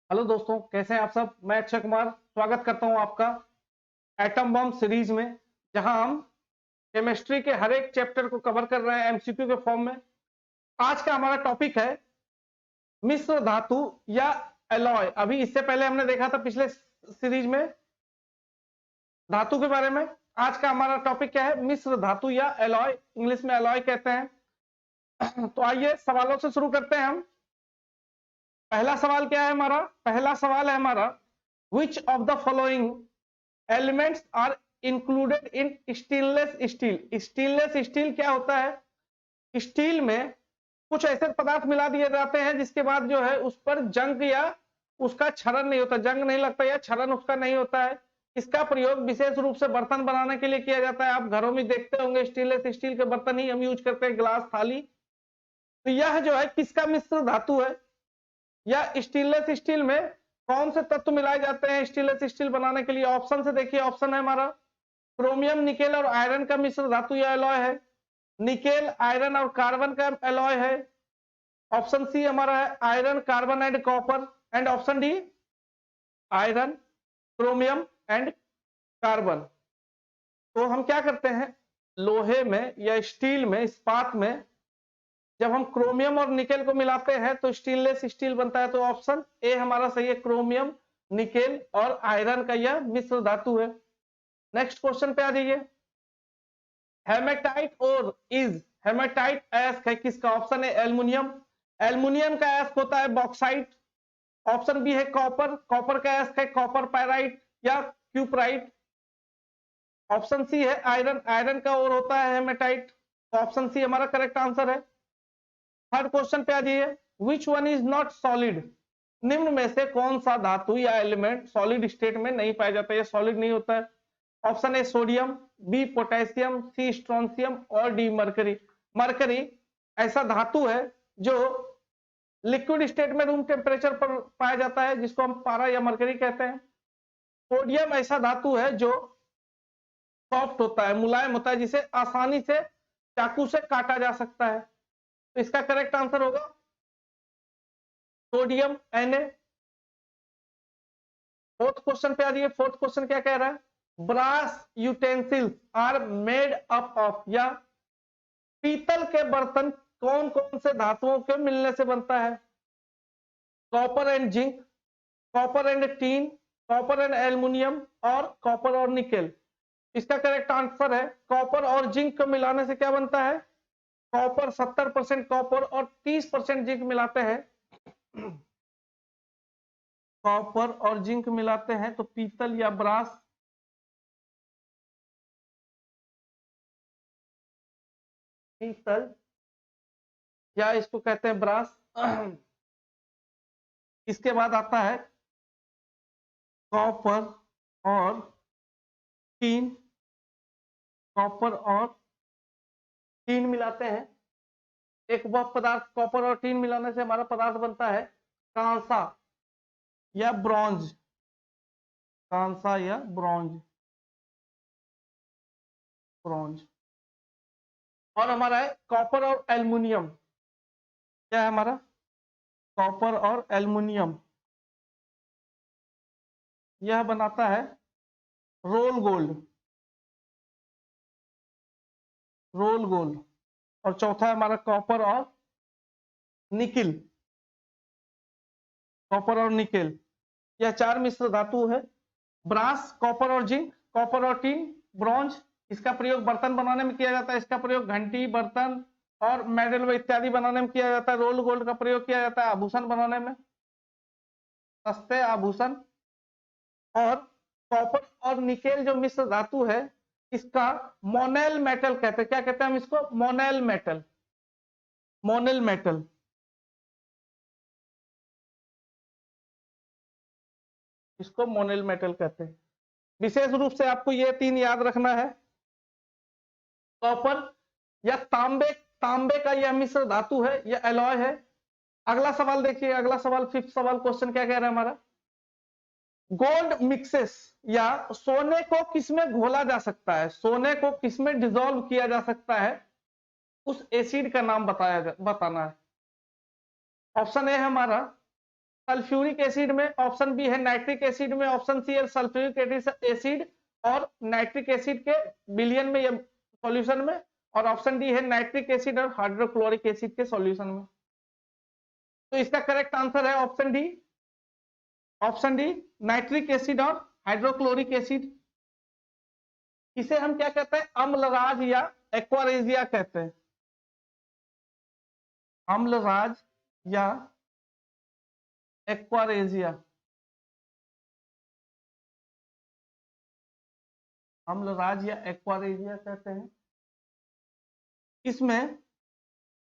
Hello दोस्तों, कैसे हैं आप सब। मैं अक्षय कुमार स्वागत करता हूं आपका एटम बम सीरीज में, जहां हम केमिस्ट्री के हर एक चैप्टर को कवर कर रहे हैं एमसीक्यू के फॉर्म में। आज का हमारा टॉपिक है मिश्र धातु या एलॉय। अभी इससे पहले हमने देखा था पिछले सीरीज में धातु के बारे में। आज का हमारा टॉपिक क्या है? मिश्र धातु या एलॉय, इंग्लिश में एलॉय कहते हैं। तो आइए सवालों से शुरू करते हैं हम। पहला सवाल क्या है हमारा? पहला सवाल है हमारा, which of the following elements are included in stainless steel. Stainless steel क्या होता है? स्टील में कुछ ऐसे पदार्थ मिला दिए जाते हैं जिसके बाद जो है उस पर जंग या उसका क्षरण नहीं होता, जंग नहीं लगता या क्षरण उसका नहीं होता है। इसका प्रयोग विशेष रूप से बर्तन बनाने के लिए किया जाता है। आप घरों में देखते होंगे स्टेनलेस स्टील के बर्तन ही हम यूज करते हैं, गिलास, थाली। तो यह जो है किसका मिश्र धातु है? या स्टेनलेस स्टील में कौन से तत्व मिलाए जाते हैं स्टेनलेस स्टील बनाने के लिए? ऑप्शन से देखिए, ऑप्शन है हमारा क्रोमियम, निकेल और आयरन का मिश्र धातु या एलॉय है। निकेल, आयरन और कार्बन का एलॉय है। ऑप्शन सी हमारा है iron, carbon and copper. And option D iron, chromium and carbon. तो हम क्या करते हैं, लोहे में या स्टील में, इस्पात में जब हम क्रोमियम और निकेल को मिलाते हैं तो स्टेनलेस स्टील बनता है। तो ऑप्शन ए हमारा सही है, क्रोमियम, निकेल और आयरन का यह मिश्र धातु है। नेक्स्ट क्वेश्चन पे आ जाइए। हेमेटाइट और इज हेमेटाइट एस्क है किसका? ऑप्शन है एल्युमिनियम। एल्युमिनियम का एस्क होता है बॉक्साइट। ऑप्शन बी है कॉपर, कॉपर का एस्क है कॉपर पायराइट या क्यूपराइट। ऑप्शन सी है आयरन, आयरन का और होता है हेमेटाइट। ऑप्शन सी हमारा करेक्ट आंसर है। थर्ड क्वेश्चन पे आ जाइए। Which one is not solid? निम्न में से कौन सा धातु या एलिमेंट सॉलिड स्टेट में नहीं पाया जाता है, सॉलिड नहीं होता है? Option A sodium, B potassium, C strontium और डी मरकरी। मरकरी ऐसा धातु है जो लिक्विड स्टेट में रूम टेम्परेचर पर पाया जाता है, जिसको हम पारा या मरकरी कहते हैं। सोडियम ऐसा धातु है जो सॉफ्ट होता है, मुलायम होता है, जिसे आसानी से चाकू से काटा जा सकता है। तो इसका करेक्ट आंसर होगा सोडियम Na। फोर्थ क्वेश्चन पे आ जाइए। फोर्थ क्वेश्चन क्या कह रहा है? Brass utensils are made up of, या पीतल के बर्तन कौन कौन से धातुओं के मिलने से बनता है? Copper and zinc, copper and teen, copper and aluminium और कॉपर और निकेल। इसका करेक्ट आंसर है कॉपर और जिंक को मिलाने से क्या बनता है? कॉपर 70% कॉपर और 30% जिंक मिलाते हैं। कॉपर और जिंक मिलाते हैं तो पीतल या ब्रास, पीतल या इसको कहते हैं ब्रास। इसके बाद आता है कॉपर और टीन, कॉपर और टीन मिलाते हैं। एक वह पदार्थ कॉपर और टीन मिलाने से हमारा पदार्थ बनता है कांसा या ब्रॉन्ज, कांसा या ब्रॉन्ज, ब्रॉन्ज। और हमारा है कॉपर और एल्युमिनियम। क्या है हमारा? कॉपर और एल्युमिनियम, यह बनाता है रोल गोल्ड, रोल गोल्ड। और चौथा है हमारा कॉपर और निकिल, कॉपर और निकेल। यह चार मिश्र धातु है। ब्रास, कॉपर और जिंक, कॉपर और टीन, ब्रॉन्ज। इसका प्रयोग बर्तन बनाने में किया जाता है। इसका प्रयोग घंटी, बर्तन और मेडल इत्यादि बनाने में किया जाता है। रोल गोल्ड का प्रयोग किया जाता है आभूषण बनाने में, सस्ते आभूषण। और कॉपर और निकेल जो मिश्र धातु है, इसका मोनेल मेटल कहते हैं। क्या कहते हैं हम इसको? Monel metal, Monel metal. इसको मोनेल मेटल कहते हैं। विशेष रूप से आपको ये तीन याद रखना है। कॉपर या तांबे, तांबे का यह मिश्र धातु है, यह एलॉय है। अगला सवाल देखिए, अगला सवाल, फिफ्थ सवाल, क्वेश्चन क्या कह रहा है हमारा? गोल्ड मिक्सेस या सोने को किसमें घोला जा सकता है, सोने को किसमें डिसॉल्व किया जा सकता है, उस एसिड का नाम बताना है। ऑप्शन ए है हमारा सल्फ्यूरिक एसिड में ऑप्शन बी है नाइट्रिक एसिड में, ऑप्शन सी है सल्फ्यूरिक एसिड और नाइट्रिक एसिड के विलियन में या सॉल्यूशन में, और ऑप्शन डी है नाइट्रिक एसिड और हाइड्रोक्लोरिक एसिड के सॉल्यूशन में। तो इसका करेक्ट आंसर है option D, option D nitric acid और हाइड्रोक्लोरिक एसिड। इसे हम क्या कहते हैं, अम्लराज या एक्वारेजिया कहते हैं, अम्लराज या एक्वारेजिया, अम्लराज या एक्वारेजिया कहते हैं। इसमें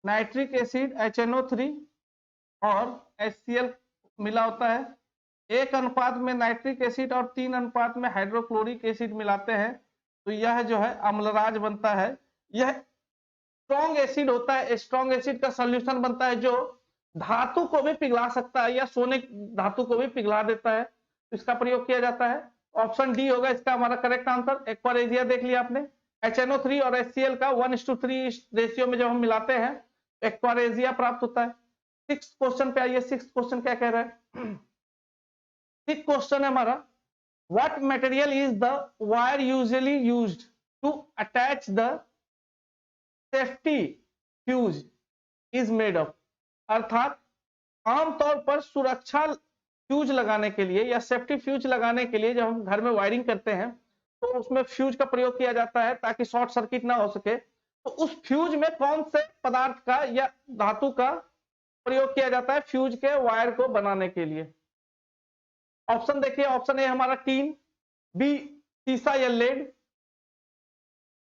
नाइट्रिक एसिड HNO3 और HCl मिला होता है, 1 अनुपात में नाइट्रिक एसिड और 3 अनुपात में हाइड्रोक्लोरिक एसिड मिलाते हैं, तो यह जो है अम्लराज बनता है। यह स्ट्रॉन्ग एसिड होता है, स्ट्रॉन्ग एसिड का सॉल्यूशन बनता है जो धातु को भी पिघला सकता है या सोने धातु को भी पिघला देता है, तो इसका प्रयोग किया जाता है। ऑप्शन डी होगा इसका हमारा करेक्ट आंसर। एक्वारेजिया देख लिया आपने, HNO3 और HCl का 1:3 रेशियो में जब हम मिलाते हैं एक्वारेजिया प्राप्त होता है। 6th क्वेश्चन पे आइए, 6th क्वेश्चन क्या कह रहा है। 6th क्वेश्चन है हमारा, what material is the wire usually used to attach the safety fuse is made of. अर्थात आमतौर पर सुरक्षा फ्यूज लगाने के लिए या सेफ्टी फ्यूज लगाने के लिए जब हम घर में वायरिंग करते हैं तो उसमें फ्यूज का प्रयोग किया जाता है ताकि शॉर्ट सर्किट ना हो सके। तो उस फ्यूज में कौन से पदार्थ का या धातु का प्रयोग किया जाता है फ्यूज के वायर को बनाने के लिए। ऑप्शन देखिए, ऑप्शन ए हमारा टीन, बी सीसा या लेड,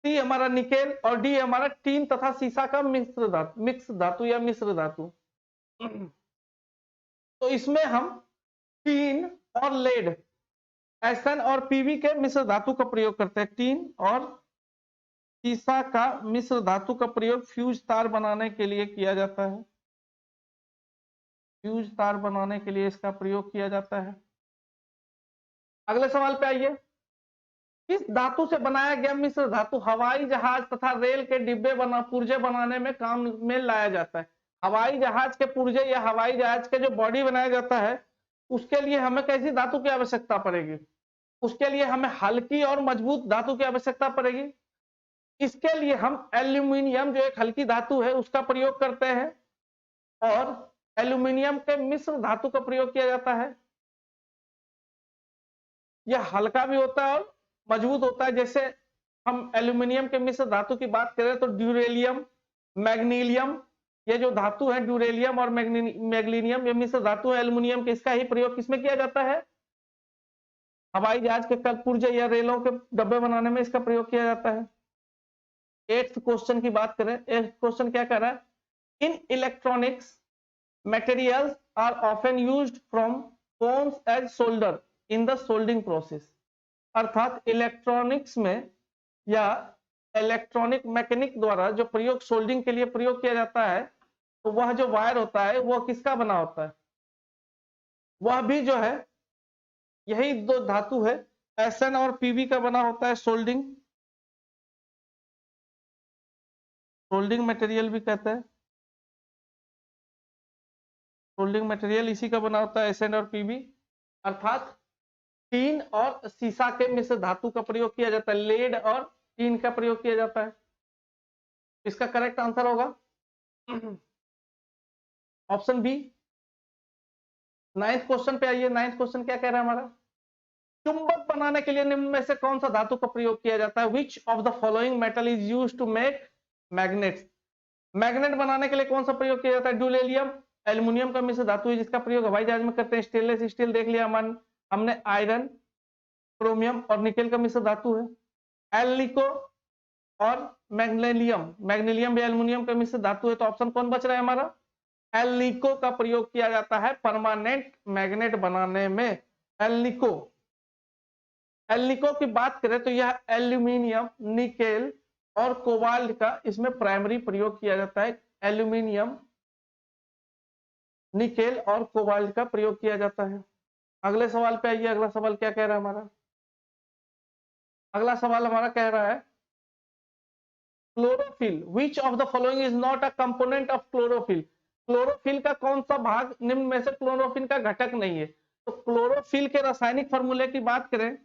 सी हमारा निकेल और डी हमारा टीन तथा सीसा का मिक्स धातु या मिश्र धातु। तो इसमें हम टीन और लेड, एसएन और पीवी के मिश्र धातु का प्रयोग करते हैं। टीन और सीसा का मिश्र धातु का प्रयोग फ्यूज तार बनाने के लिए किया जाता है, फ्यूज तार बनाने के लिए इसका प्रयोग किया जाता है। अगले सवाल पे आइए, किस धातु से बनाया गया मिश्र धातु हवाई जहाज तथा रेल के डिब्बे पुर्जे बनाने में काम में लाया जाता है। हवाई जहाज के पुर्जे या हवाई जहाज के जो बॉडी बनाया जाता है उसके लिए हमें कैसी धातु की आवश्यकता पड़ेगी, उसके लिए हमें हल्की और मजबूत धातु की आवश्यकता पड़ेगी। इसके लिए हम एल्यूमिनियम जो एक हल्की धातु है उसका प्रयोग करते हैं और एल्यूमिनियम के मिश्र धातु का प्रयोग किया जाता है। यह हल्का भी होता है और मजबूत होता है। जैसे हम एल्यूमिनियम के मिश्र धातु की बात करें तो ड्यूरेलियम, मैग्नीलियम, ये जो धातु है ड्यूरेलियम और मैग्नीलियम, ये मिश्र धातु है एल्यूमिनियम के। इसका ही प्रयोग किसमें किया जाता है, हवाई जहाज के पुर्जे या रेलों के डब्बे बनाने में इसका प्रयोग किया जाता है। 8th क्वेश्चन की बात करें, 8th क्वेश्चन क्या कर रहा है, in electronics materials are often used from cones as solder in the soldering process। अर्थात इलेक्ट्रॉनिक्स में या इलेक्ट्रॉनिक मैकेनिक द्वारा जो प्रयोग सोल्डिंग के लिए प्रयोग किया जाता है तो वह जो वायर होता है वह किसका बना होता है, वह भी जो है यही दो धातु है एसएन और पीवी का बना होता है। सोल्डिंग, सोल्डिंग मटेरियल भी कहते हैं, सोल्डिंग मटेरियल इसी का बना होता है एसएन और पीवी। अर्थात टीन और सीसा के मिश्र धातु का प्रयोग किया जाता है, लेड और टीन का प्रयोग किया जाता है। इसका करेक्ट आंसर होगा ऑप्शन बी। 9th क्वेश्चन पे आइए, 9th क्वेश्चन क्या कह रहा है हमारा, चुंबक बनाने के लिए निम्न में से कौन सा धातु का प्रयोग किया जाता है, which of the following metal is used to make magnets. Magnet बनाने के लिए कौन सा प्रयोग किया जाता है, ड्यूरेलियम एल्यूमिनियम का मिश्र धातु है जिसका प्रयोग हवाई जहाज में करते हैं। स्टेनलेस स्टील देख लिया हमने, आयरन, क्रोमियम और निकेल का मिश्र धातु है। एल्निको और मैग्नीलियम, मैग्नीलियम भी एल्यूमिनियम का मिश्र धातु है। तो ऑप्शन कौन बच रहा है हमारा, एल्निको का प्रयोग किया जाता है परमानेंट मैग्नेट बनाने में। एल्निको, एल्निको की बात करें तो यह एल्यूमिनियम, निकेल और कोबाल्ट का इसमें प्राइमरी प्रयोग किया जाता है। एल्यूमिनियम, निकेल और कोबाल्ट का प्रयोग किया जाता है। अगले सवाल पे आइए, अगला सवाल क्या कह रहा है हमारा, अगला सवाल हमारा कह रहा है chlorophyll, which of the following is not a component of chlorophyll. Chlorophyll का कौन सा भाग निम्न में से क्लोरोफिल का घटक नहीं है? तो क्लोरोफिल के रासायनिक फॉर्मूले की बात करें,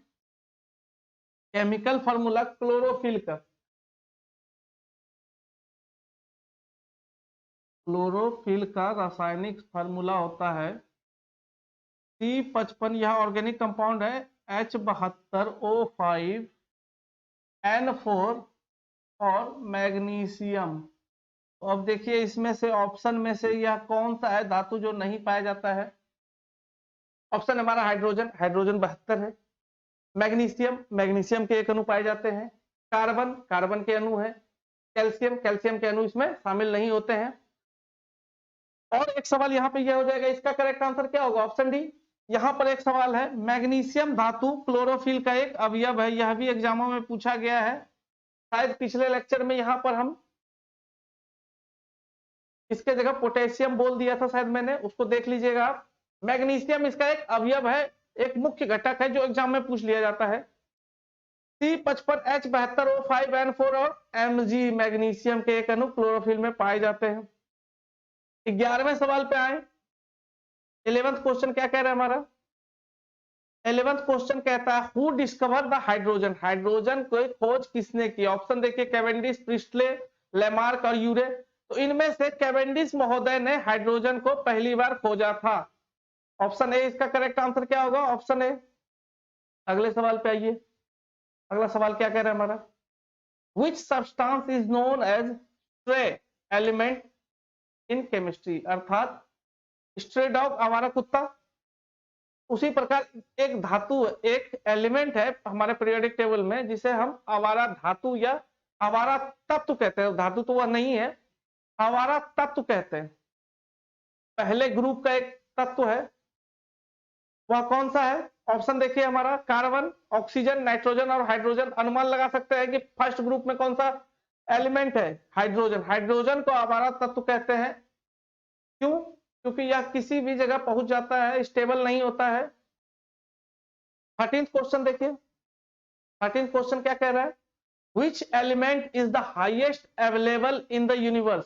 केमिकल फॉर्मूला क्लोरोफिल का, क्लोरोफिल का रासायनिक फार्मूला होता है C55, यह ऑर्गेनिक कंपाउंड है H72O5N4 और मैग्नीशियम। तो अब देखिए इसमें से ऑप्शन में से यह कौन सा है धातु जो नहीं पाया जाता है? ऑप्शन हमारा हाइड्रोजन, हाइड्रोजन 72 है। मैग्नीशियम, मैग्नीशियम के एक अणु पाए जाते हैं। कार्बन, कार्बन के अणु है। कैल्शियम, कैल्शियम के अणु इसमें शामिल नहीं होते हैं। और एक सवाल यहाँ पे यह हो जाएगा, इसका करेक्ट आंसर क्या होगा? Option D. यहाँ पर एक सवाल है, मैग्नीशियम धातु क्लोरोफिल का एक अवयव है, यह भी एग्जामों में पूछा गया है। शायद पिछले लेक्चर में यहाँ पर हम इसके जगह पोटेशियम बोल दिया था, शायद मैंने, उसको देख लीजिएगा आप। मैग्नीशियम इसका एक अवयव है, एक मुख्य घटक है जो एग्जाम में पूछ लिया जाता है। C55, H72O5N4 और Mg मैग्नीशियम के एक अणु क्लोरोफिल में पाए जाते हैं। 11वें सवाल पे आए। 11th क्वेश्चन क्या कह रहा है हमारा? 11th क्वेश्चन कहता है who discover the hydrogen, hydrogen को खोज किसने की? ऑप्शन देखिए, कैवेंडिश, प्रिस्टले, लेमार्क और यूरे। तो इनमें से कैवेंडिश महोदय ने हाइड्रोजन को पहली बार खोजा था। ऑप्शन ए इसका करेक्ट आंसर क्या होगा? Option A. अगले सवाल पे आइए। अगला सवाल क्या कह रहा है हमारा? Which substance is known as stray element in chemistry, अर्थात स्ट्रे डॉग, आवारा कुत्ता। उसी प्रकार एक धातु, एक एलिमेंट है हमारे पीरियोडिक टेबल में जिसे हम आवारा धातु या आवारा तत्व कहते हैं। धातु तो वह नहीं है, आवारा तत्व कहते हैं। पहले ग्रुप का एक तत्व है, वह कौन सा है? ऑप्शन देखिए हमारा, कार्बन, ऑक्सीजन, नाइट्रोजन और हाइड्रोजन। अनुमान लगा सकते हैं कि फर्स्ट ग्रुप में कौन सा एलिमेंट है? हाइड्रोजन। हाइड्रोजन को आवारा तत्व कहते हैं। क्यों? क्योंकि यह किसी भी जगह पहुंच जाता है, स्टेबल नहीं होता है। 13th क्वेश्चन देखिए। 13th क्वेश्चन क्या कह रहा है? Which element is the highest available in the universe,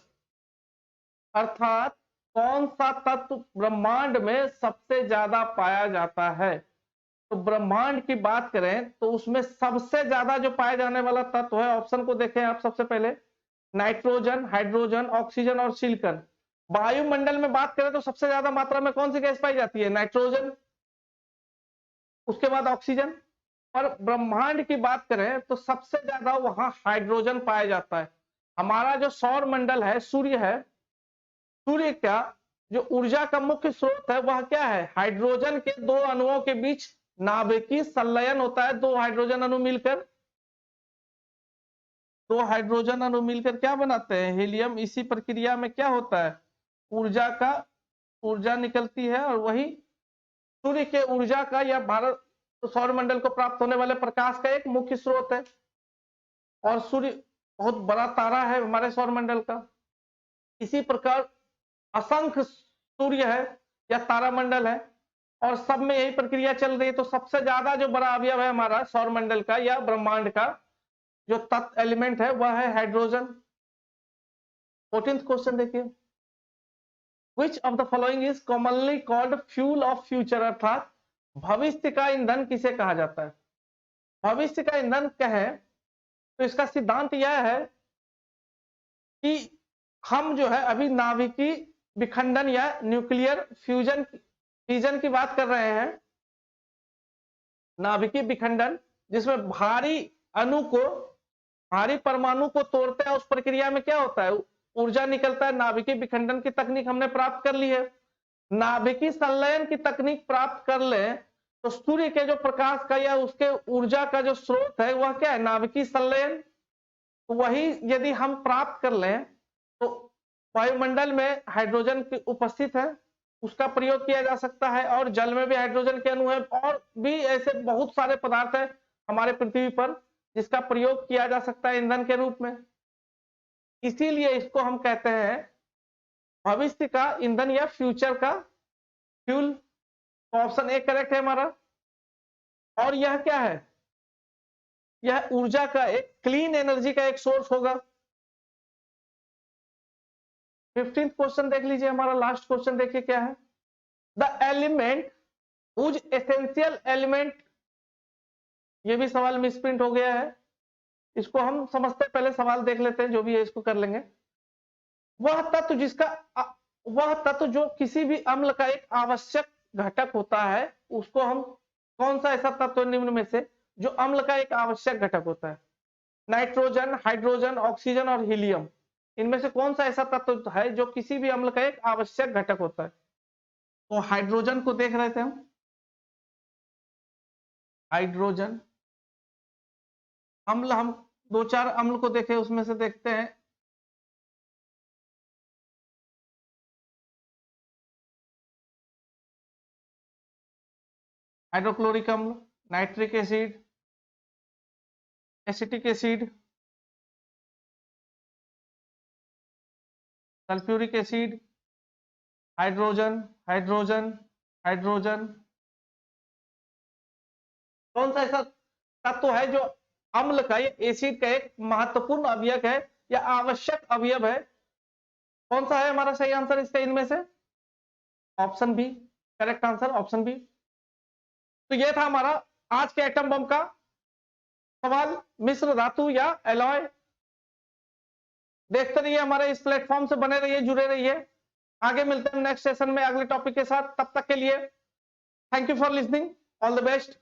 अर्थात कौन सा तत्व ब्रह्मांड में सबसे ज्यादा पाया जाता है? तो ब्रह्मांड की बात करें तो उसमें सबसे ज्यादा जो पाया जाने वाला तत्व है, ऑप्शन को देखें आप सबसे पहले, नाइट्रोजन, हाइड्रोजन, ऑक्सीजन और सिलिकॉन। वायुमंडल में बात करें तो सबसे ज्यादा मात्रा में कौन सी गैस पाई जाती है? नाइट्रोजन, उसके बाद ऑक्सीजन। और ब्रह्मांड की बात करें तो सबसे ज्यादा वहां हाइड्रोजन पाया जाता है। हमारा जो सौर मंडल है, सूर्य है, सूर्य का जो ऊर्जा का मुख्य स्रोत है वह क्या है? हाइड्रोजन के दो अणुओं के बीच नाभिकीय संलयन होता है। दो हाइड्रोजन अणु मिलकर क्या बनाते हैं? हीलियम। इसी प्रक्रिया में क्या होता है? ऊर्जा निकलती है और वही सूर्य के ऊर्जा का या भारत सौर मंडल को प्राप्त होने वाले प्रकाश का एक मुख्य स्रोत है। और सूर्य बहुत बड़ा तारा है हमारे सौर मंडल का। इसी प्रकार असंख्य सूर्य है या तारामंडल है और सब में यही प्रक्रिया चल रही है। तो सबसे ज्यादा जो बड़ा अवयव है हमारा सौर मंडल का या ब्रह्मांड का जो तत्व एलिमेंट है वह है हाइड्रोजन। 14th क्वेश्चन देखिए। विच of the following is commonly called fuel of future, अर्थात भविष्य का ईंधन किसे कहा जाता है? भविष्य का ईंधन कहे तो इसका सिद्धांत यह है कि हम जो है अभी नाभिकीय विखंडन या न्यूक्लियर फ्यूजन की बात कर रहे हैं। नाभिकीय विखंडन जिसमें भारी परमाणु को तोड़ते हैं, उस प्रक्रिया में क्या होता है? ऊर्जा निकलता है। नाभिकीय विखंडन की तकनीक हमने प्राप्त कर ली है। नाभिकीय संलयन की तकनीक प्राप्त कर ले तो सूर्य के जो प्रकाश का या उसके ऊर्जा का जो स्रोत है वह क्या है? नाभिकीय संलयन। तो वही यदि हम प्राप्त कर लें तो वायुमंडल में हाइड्रोजन की उपस्थित है, उसका प्रयोग किया जा सकता है। और जल में भी हाइड्रोजन के अणु है और भी ऐसे बहुत सारे पदार्थ है हमारे पृथ्वी पर जिसका प्रयोग किया जा सकता है ईंधन के रूप में। इसीलिए इसको हम कहते हैं भविष्य का ईंधन या फ्यूचर का फ्यूल। तो ऑप्शन ए करेक्ट है हमारा। और यह क्या है? यह ऊर्जा का एक क्लीन एनर्जी का एक सोर्स होगा। 15th क्वेश्चन देख लीजिए, हमारा लास्ट क्वेश्चन देखिए क्या है। The element whose essential element, ये भी सवाल मिसप्रिंट हो गया है, इसको हम समझते पहले सवाल देख लेते हैं, जो भी है इसको कर लेंगे। वह तत्व वह तत्व जो किसी भी अम्ल का एक आवश्यक घटक होता है, उसको हम कौन सा ऐसा तत्व निम्न में से जो अम्ल का एक आवश्यक घटक होता है? नाइट्रोजन, हाइड्रोजन, ऑक्सीजन और हीलियम, इनमें से कौन सा ऐसा तत्व है जो किसी भी अम्ल का एक आवश्यक घटक होता है? तो हाइड्रोजन को देख रहे थे हम, हाइड्रोजन अम्ल, हम दो चार अम्ल को देखे, उसमें से देखते हैं। हाइड्रोक्लोरिक अम्ल, nitric acid, acetic acid, sulphuric acid, hydrogen, hydrogen, hydrogen. कौन सा ऐसा तत्व है जो अम्ल का, एसिड का एक महत्वपूर्ण अवयव है या आवश्यक अवयव है? कौन सा है हमारा सही आंसर इसका इनमें से? Option B, correct answer option B. तो यह था हमारा आज के एटम बम का सवाल, मिश्र धातु या एलॉय। देखते रहिए हमारे इस प्लेटफॉर्म से, बने रहिए, जुड़े रहिए। आगे मिलते हैं नेक्स्ट सेशन में अगले टॉपिक के साथ। तब तक के लिए thank you for listening, all the best.